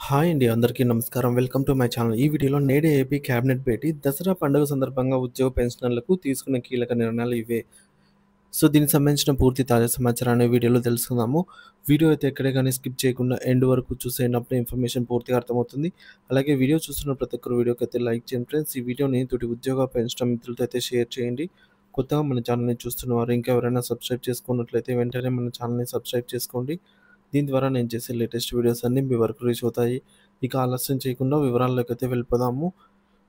Hi అండి. అందరికీ నమస్కారం. Welcome to my channel. ఈ వీడియోలో నేడే ఏపీ క్యాబినెట్ భేటీ దసరా పండుగ సందర్భంగా ఉద్యోగ పెన్షనర్లకు తీసుకున్న కీలక నిర్ణయాలు ఇవే. సో, దీనికి సంబంధించిన పూర్తి తాజా సమాచారాన్ని వీడియోలో తెలుసుకుందాము. వీడియో అయితే ఎక్కడే గాని స్కిప్ చేయకుండా ఎండ్ వరకు చూసేయండి. అప్పుడే ఇన్ఫర్మేషన్ పూర్తిగా అర్థమవుతుంది. అలాగే వీడియో చూస్తున్న ప్రతి ఒక్కరు వీడియోకైతే లైక్ చేయండి ఫ్రెండ్స్. ఈ వీడియోని తోటి ఉద్యోగ పెన్షనర్ మిత్రులతో అయితే షేర్ చేయండి. కొత్తగా మన ఛానల్‌ని చూస్తున్నవారు ఇంకా ఎవరైనా సబ్స్క్రైబ్ చేసుకున్నట్లయితే వెంటనే మన ఛానల్‌ని సబ్స్క్రైబ్ చేసుకోండి. దీని ద్వారా నేను చేసే లేటెస్ట్ వీడియోస్ అన్నీ మీ వరకు రీచ్ అవుతాయి. ఇక ఆలస్యం చేయకుండా వివరాల్లోకైతే వెళ్ళిపోదాము.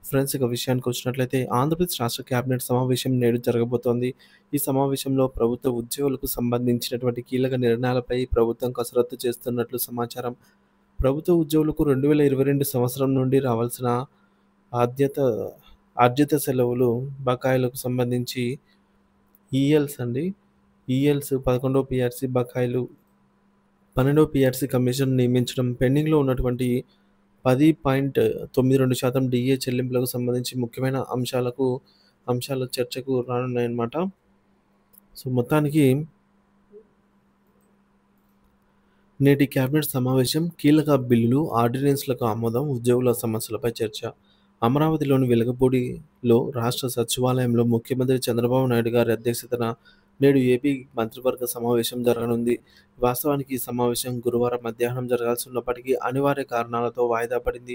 ఫ్రెండ్స్, ఇక విషయానికొచ్చినట్లయితే ఆంధ్రప్రదేశ్ రాష్ట్ర కేబినెట్ సమావేశం నేడు జరగబోతోంది. ఈ సమావేశంలో ప్రభుత్వ ఉద్యోగులకు సంబంధించినటువంటి కీలక నిర్ణయాలపై ప్రభుత్వం కసరత్తు చేస్తున్నట్లు సమాచారం. ప్రభుత్వ ఉద్యోగులకు 2022 సంవత్సరం నుండి రావాల్సిన ఆద్యత ఆర్జిత సెలవులు బకాయిలకు సంబంధించి ఈఎల్స్ అండి. ఈఎల్స్ 11వ పీఆర్సీ బకాయిలు 12వ పీఆర్సీ కమిషన్ నియమించడం, పెండింగ్‌లో ఉన్నటువంటి 10.92% డీఏ చెల్లింపులకు సంబంధించి ముఖ్యమైన అంశాలు చర్చకు రానున్నాయన్నమాట. సో, మొత్తానికి నేటి కేబినెట్ సమావేశం కీలక బిల్లులు, ఆర్డినెన్స్‌లకు ఆమోదం, ఉద్యోగుల సమస్యలపై చర్చ. అమరావతిలోని వెలగపూడిలో రాష్ట్ర సచివాలయంలో ముఖ్యమంత్రి చంద్రబాబు నాయుడు గారి అధ్యక్షతన నేడు ఏపీ మంత్రివర్గ సమావేశం జరగనుంది. వాస్తవానికి ఈ సమావేశం గురువారం మధ్యాహ్నం జరగాల్సి ఉన్నప్పటికీ అనివార్య కారణాలతో వాయిదా పడింది.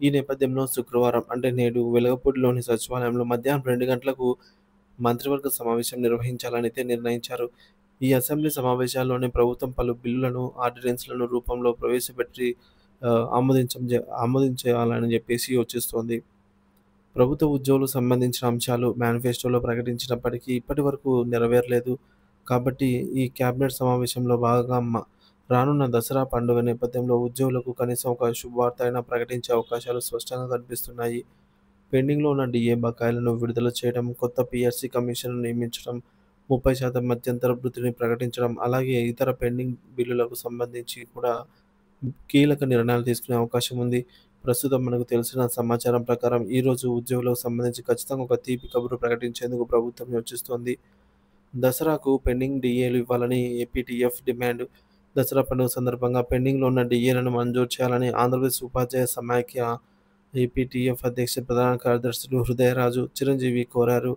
ఈ నేపథ్యంలో శుక్రవారం అంటే నేడు వెలగపూడిలోని సచివాలయంలో మధ్యాహ్నం 2 గంటలకు మంత్రివర్గ సమావేశం నిర్వహించాలనైతే నిర్ణయించారు. ఈ అసెంబ్లీ సమావేశాల్లోనే ప్రభుత్వం పలు బిల్లులను, ఆర్డినెన్స్‌లను రూపంలో ప్రవేశపెట్టి ఆమోదించేయాలని చెప్పేసి యోచిస్తోంది. ప్రభుత్వ ఉద్యోగులకు సంబంధించిన అంశాలు మేనిఫెస్టోలో ప్రకటించినప్పటికీ ఇప్పటివరకు నెరవేరలేదు. కాబట్టి ఈ కేబినెట్ సమావేశంలో భాగంగా రానున్న దసరా పండుగ నేపథ్యంలో ఉద్యోగులకు కనీసం ఒక శుభవార్త అయినా ప్రకటించే అవకాశాలు స్పష్టంగా కనిపిస్తున్నాయి. పెండింగ్‌లో ఉన్న డీఏ బకాయిలను విడుదల చేయడం, కొత్త పీఆర్సీ కమిషన్‌ను నియమించడం, 30% మధ్యంతర భృతిని ప్రకటించడం, అలాగే ఇతర పెండింగ్ బిల్లులకు సంబంధించి కూడా కీలక నిర్ణయాలు తీసుకునే అవకాశం ఉంది. ప్రస్తుతం మనకు తెలిసిన సమాచారం ప్రకారం ఈరోజు ఉద్యోగులకు సంబంధించి ఖచ్చితంగా ఒక తీపి కబురు ప్రకటించేందుకు ప్రభుత్వం యోచిస్తోంది. దసరాకు పెండింగ్ డీఏలు ఇవ్వాలని ఏపీటీఎఫ్ డిమాండ్. దసరా పండుగ సందర్భంగా పెండింగ్‌లో ఉన్న డీఏలను మంజూరు చేయాలని ఆంధ్రప్రదేశ్ ఉపాధ్యాయ సమాఖ్య ఏపీటీఎఫ్ అధ్యక్ష ప్రధాన కార్యదర్శులు హృదయరాజు, చిరంజీవి కోరారు.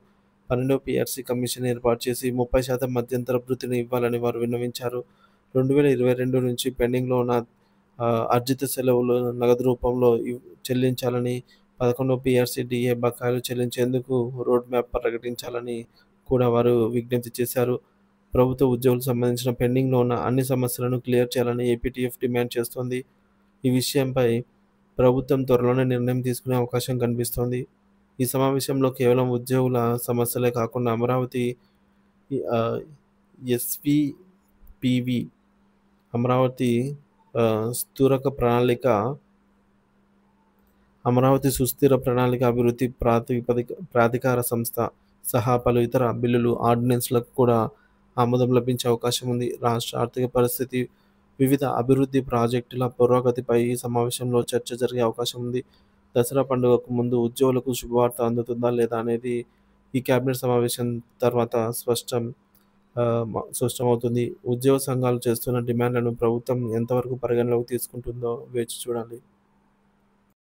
12వ పీఆర్సీ కమిషన్ ఏర్పాటు చేసి 30% మధ్యంతర భృతిని ఇవ్వాలని వారు విన్నవించారు. 2022 నుంచి పెండింగ్‌లో ఉన్న అర్జిత సెలవులు నగదు రూపంలో చెల్లించాలని, 11వ పీఆర్సీ డీఏ బకాయిలు చెల్లించేందుకు రోడ్ మ్యాప్ ప్రకటించాలని కూడా వారు విజ్ఞప్తి చేశారు. ప్రభుత్వ ఉద్యోగులకు సంబంధించిన పెండింగ్‌లో ఉన్న అన్ని సమస్యలను క్లియర్ చేయాలని ఏపీటీఎఫ్ డిమాండ్ చేస్తోంది. ఈ విషయంపై ప్రభుత్వం త్వరలోనే నిర్ణయం తీసుకునే అవకాశం కనిపిస్తోంది. ఈ సమావేశంలో కేవలం ఉద్యోగుల సమస్యలే కాకుండా అమరావతి ఆహ్, ఎస్‌వీపీవీ అమరావతి స్థూరక ప్రణాళిక అమరావతి సుస్థిర ప్రణాళిక అభివృద్ధి ప్రాధికార సంస్థ సహా పలు ఇతర బిల్లులు, ఆర్డినెన్స్‌లకు కూడా ఆమోదం లభించే అవకాశం ఉంది. రాష్ట్ర ఆర్థిక పరిస్థితి, వివిధ అభివృద్ధి ప్రాజెక్టుల పురోగతిపై ఈ సమావేశంలో చర్చ జరిగే అవకాశం ఉంది. దసరా పండుగకు ముందు ఉద్యోగులకు శుభవార్త అందుతుందా లేదా అనేది ఈ కేబినెట్ సమావేశం తర్వాత స్పష్టమవుతుంది. ఉద్యోగ సంఘాలు చేస్తున్న డిమాండ్లను ప్రభుత్వం ఎంతవరకు పరిగణలోకి తీసుకుంటుందో వేచి చూడాలి.